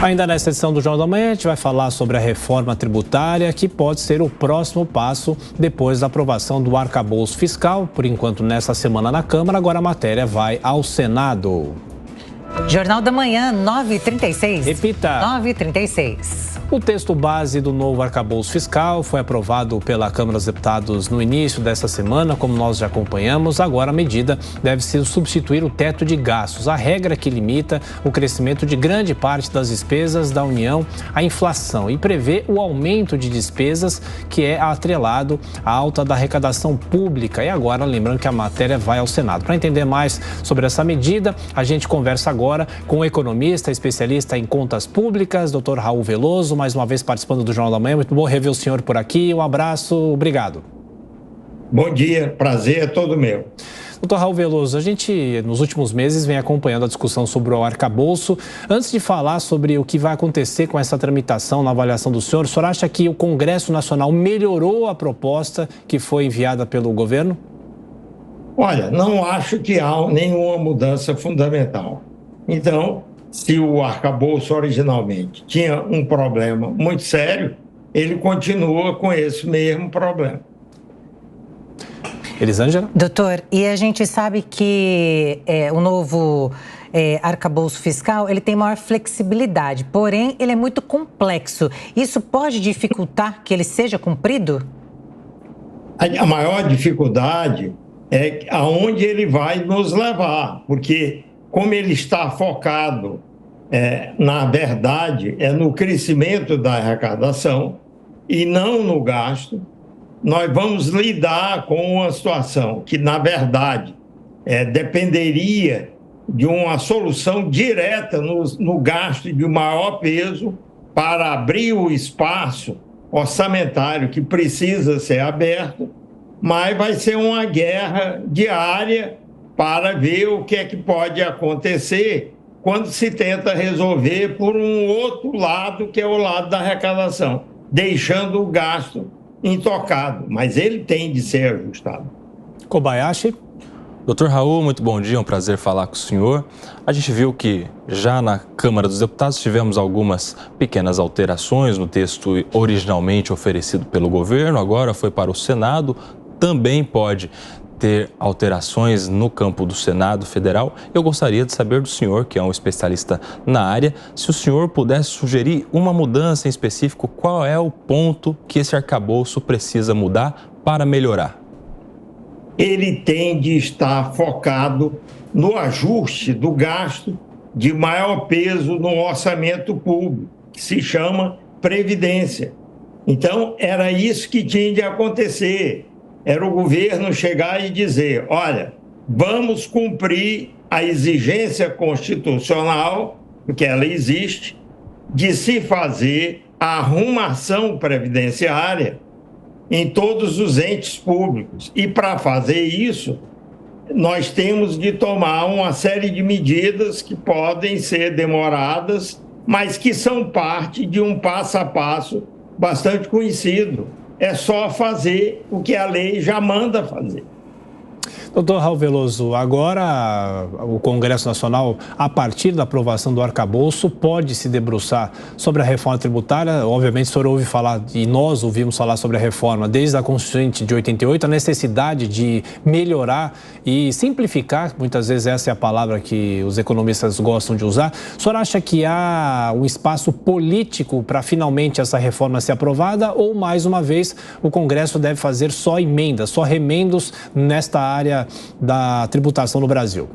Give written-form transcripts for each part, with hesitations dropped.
Ainda nesta edição do Jornal da Manhã, a gente vai falar sobre a reforma tributária, que pode ser o próximo passo depois da aprovação do arcabouço fiscal. Por enquanto, nesta semana na Câmara, agora a matéria vai ao Senado. Jornal da Manhã, 9h36. Repita. 9h36. O texto base do novo arcabouço fiscal foi aprovado pela Câmara dos Deputados no início desta semana, como nós já acompanhamos. Agora a medida deve ser substituir o teto de gastos, a regra que limita o crescimento de grande parte das despesas da União à inflação e prevê o aumento de despesas que é atrelado à alta da arrecadação pública. E agora, lembrando que a matéria vai ao Senado. Para entender mais sobre essa medida, a gente conversa agora com o economista, especialista em contas públicas, Dr. Raul Veloso, mais uma vez participando do Jornal da Manhã. Muito bom rever o senhor por aqui. Um abraço, obrigado. Bom dia, prazer é todo meu. Doutor Raul Veloso, a gente nos últimos meses vem acompanhando a discussão sobre o arcabouço. Antes de falar sobre o que vai acontecer com essa tramitação na avaliação do senhor, o senhor acha que o Congresso Nacional melhorou a proposta que foi enviada pelo governo? Olha, não acho que há nenhuma mudança fundamental. Então, se o arcabouço originalmente tinha um problema muito sério, ele continua com esse mesmo problema. Elisângela? Doutor, e a gente sabe que o novo arcabouço fiscal, ele tem maior flexibilidade, porém ele é muito complexo. Isso pode dificultar que ele seja cumprido? A maior dificuldade é aonde ele vai nos levar, porque como ele está focado, na verdade, no crescimento da arrecadação e não no gasto, nós vamos lidar com uma situação que, na verdade, dependeria de uma solução direta no gasto de maior peso para abrir o espaço orçamentário que precisa ser aberto, mas vai ser uma guerra diária para ver o que é que pode acontecer quando se tenta resolver por um outro lado, que é o lado da arrecadação, deixando o gasto intocado, mas ele tem de ser ajustado. Kobayashi. Doutor Raul, muito bom dia, é um prazer falar com o senhor. A gente viu que já na Câmara dos Deputados tivemos algumas pequenas alterações no texto originalmente oferecido pelo governo, agora foi para o Senado, também pode ter alterações no campo do Senado Federal. Eu gostaria de saber do senhor, que é um especialista na área, se o senhor pudesse sugerir uma mudança em específico, qual é o ponto que esse arcabouço precisa mudar para melhorar? Ele tem de estar focado no ajuste do gasto de maior peso no orçamento público, que se chama Previdência. Então, era isso que tinha de acontecer. Era o governo chegar e dizer, olha, vamos cumprir a exigência constitucional, porque ela existe, de se fazer a arrumação previdenciária em todos os entes públicos. E para fazer isso, nós temos de tomar uma série de medidas que podem ser demoradas, mas que são parte de um passo a passo bastante conhecido. É só fazer o que a lei já manda fazer. Doutor Raul Veloso, agora o Congresso Nacional, a partir da aprovação do arcabouço, pode se debruçar sobre a reforma tributária. Obviamente, o senhor ouve falar, e nós ouvimos falar sobre a reforma desde a Constituinte de 88, a necessidade de melhorar e simplificar, muitas vezes essa é a palavra que os economistas gostam de usar. O senhor acha que há um espaço político para finalmente essa reforma ser aprovada ou, mais uma vez, o Congresso deve fazer só emendas, só remendos nesta área da tributação no Brasil?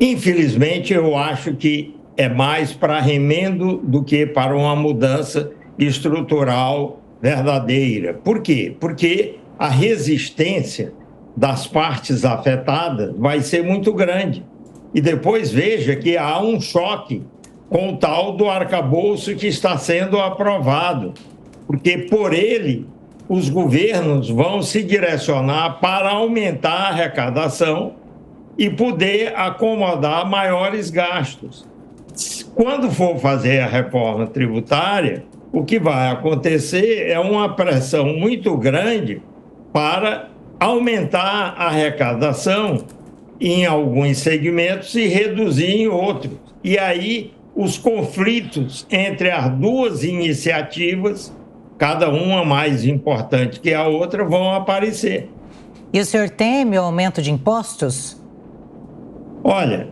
Infelizmente, eu acho que é mais para remendo do que para uma mudança estrutural verdadeira. Por quê? Porque a resistência das partes afetadas vai ser muito grande. E depois veja que há um choque com o tal do arcabouço que está sendo aprovado, porque por ele os governos vão se direcionar para aumentar a arrecadação e poder acomodar maiores gastos. Quando for fazer a reforma tributária, o que vai acontecer é uma pressão muito grande para aumentar a arrecadação em alguns segmentos e reduzir em outros. E aí os conflitos entre as duas iniciativas, cada uma mais importante que a outra, vão aparecer. E o senhor teme o aumento de impostos? Olha,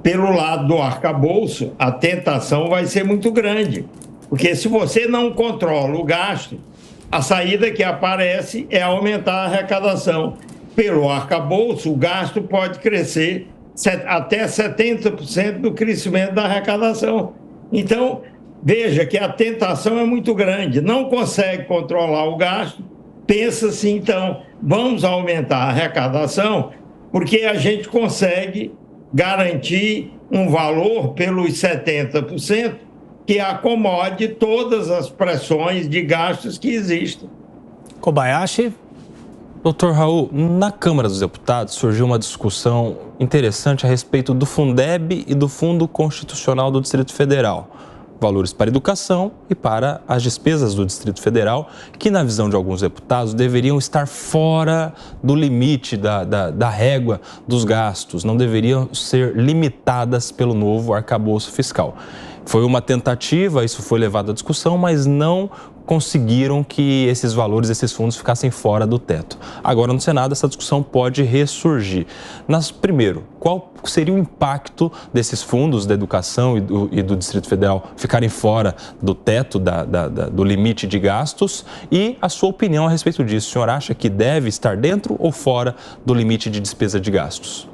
pelo lado do arcabouço, a tentação vai ser muito grande, porque se você não controla o gasto, a saída que aparece é aumentar a arrecadação. Pelo arcabouço, o gasto pode crescer até 70% do crescimento da arrecadação. Então, veja que a tentação é muito grande, não consegue controlar o gasto, pensa-se, então, vamos aumentar a arrecadação, porque a gente consegue garantir um valor pelos 70% que acomode todas as pressões de gastos que existem. Kobayashi. Doutor Raul, na Câmara dos Deputados surgiu uma discussão interessante a respeito do Fundeb e do Fundo Constitucional do Distrito Federal. Valores para educação e para as despesas do Distrito Federal, que, na visão de alguns deputados, deveriam estar fora do limite da régua dos gastos, não deveriam ser limitadas pelo novo arcabouço fiscal. Foi uma tentativa, isso foi levado à discussão, mas não conseguiram que esses valores, esses fundos ficassem fora do teto. Agora, no Senado, essa discussão pode ressurgir. Primeiro, qual seria o impacto desses fundos da educação e do Distrito Federal ficarem fora do teto, do limite de gastos? E a sua opinião a respeito disso? O senhor acha que deve estar dentro ou fora do limite de despesa de gastos?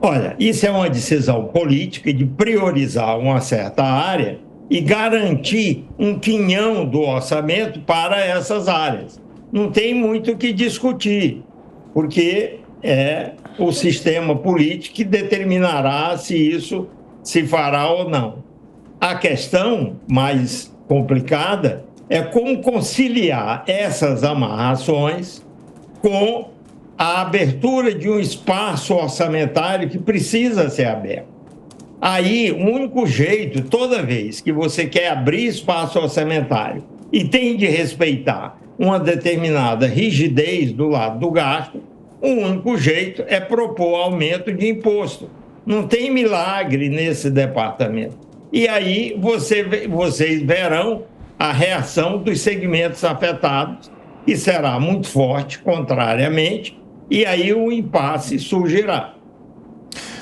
Olha, isso é uma decisão política de priorizar uma certa área e garantir um quinhão do orçamento para essas áreas. Não tem muito o que discutir, porque é o sistema político que determinará se isso se fará ou não. A questão mais complicada é como conciliar essas amarrações com a abertura de um espaço orçamentário que precisa ser aberto. Aí, o único jeito, toda vez que você quer abrir espaço orçamentário e tem de respeitar uma determinada rigidez do lado do gasto, o único jeito é propor aumento de imposto. Não tem milagre nesse departamento. E aí vocês verão a reação dos segmentos afetados, que será muito forte, contrariamente, e aí o impasse surgirá.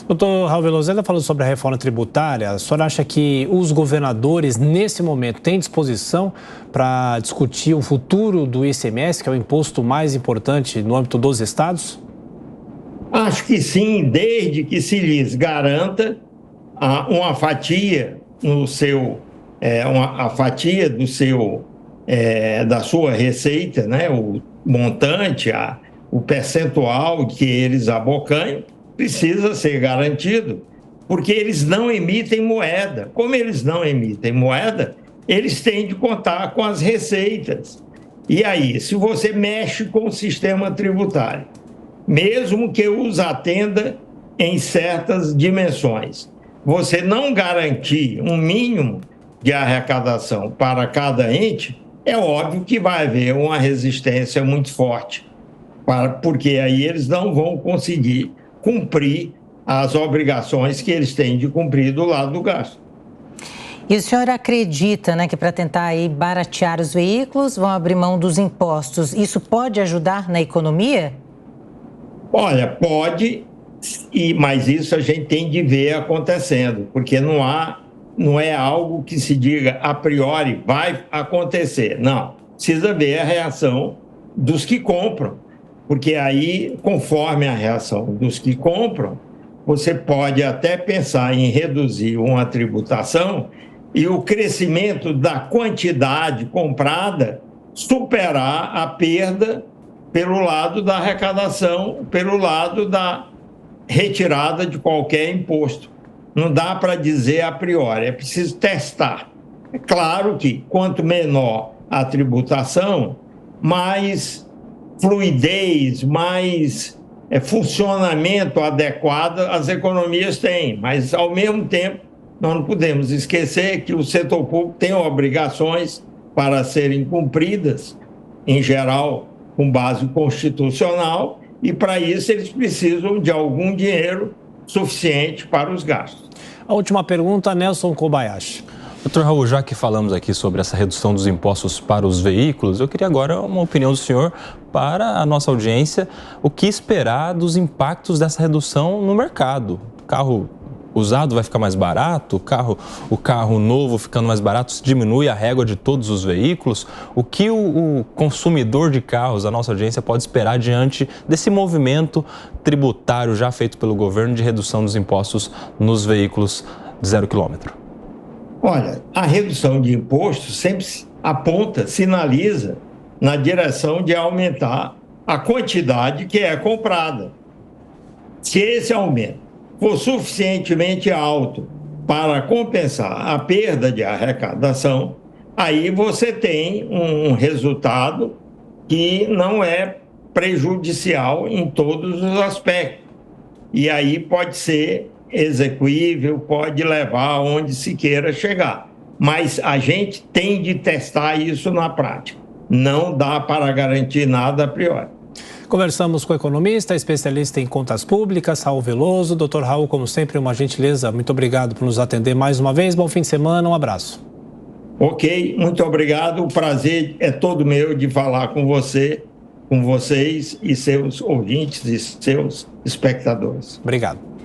Doutor Raul Veloso, ainda falando sobre a reforma tributária, a senhora acha que os governadores, nesse momento, têm disposição para discutir o futuro do ICMS, que é o imposto mais importante no âmbito dos estados? Acho que sim, desde que se lhes garanta uma fatia no seu, a fatia do seu, da sua receita, né? O montante, o percentual que eles abocanham, precisa ser garantido, porque eles não emitem moeda. Como eles não emitem moeda, eles têm de contar com as receitas. E aí, se você mexe com o sistema tributário, mesmo que os atenda em certas dimensões, você não garantir um mínimo de arrecadação para cada ente, é óbvio que vai haver uma resistência muito forte, porque aí eles não vão conseguir cumprir as obrigações que eles têm de cumprir do lado do gasto. E o senhor acredita, né, que para tentar aí baratear os veículos, vão abrir mão dos impostos? Isso pode ajudar na economia? Olha, pode, mas isso a gente tem de ver acontecendo, porque não é algo que se diga a priori vai acontecer. Não, precisa ver a reação dos que compram. Porque aí, conforme a reação dos que compram, você pode até pensar em reduzir uma tributação e o crescimento da quantidade comprada superar a perda pelo lado da arrecadação, pelo lado da retirada de qualquer imposto. Não dá para dizer a priori, é preciso testar. É claro que quanto menor a tributação, mais fluidez, mais funcionamento adequado as economias têm, mas ao mesmo tempo nós não podemos esquecer que o setor público tem obrigações para serem cumpridas, em geral com base constitucional, e para isso eles precisam de algum dinheiro suficiente para os gastos. A última pergunta, Nelson Kobayashi. Doutor Raul, já que falamos aqui sobre essa redução dos impostos para os veículos, eu queria agora uma opinião do senhor para a nossa audiência. O que esperar dos impactos dessa redução no mercado? O carro usado vai ficar mais barato? O carro novo ficando mais barato diminui a régua de todos os veículos? O que o consumidor de carros, a nossa audiência, pode esperar diante desse movimento tributário já feito pelo governo de redução dos impostos nos veículos de 0 quilômetro? Olha, a redução de impostos sempre aponta, sinaliza na direção de aumentar a quantidade que é comprada. Se esse aumento for suficientemente alto para compensar a perda de arrecadação, aí você tem um resultado que não é prejudicial em todos os aspectos. E aí pode ser execuível, pode levar aonde se queira chegar. Mas a gente tem de testar isso na prática. Não dá para garantir nada a priori. Conversamos com o economista, especialista em contas públicas, Raul Veloso. Doutor Raul, como sempre, uma gentileza. Muito obrigado por nos atender mais uma vez. Bom fim de semana, um abraço. Ok, muito obrigado. O prazer é todo meu de falar com você, com vocês e seus ouvintes e seus espectadores. Obrigado.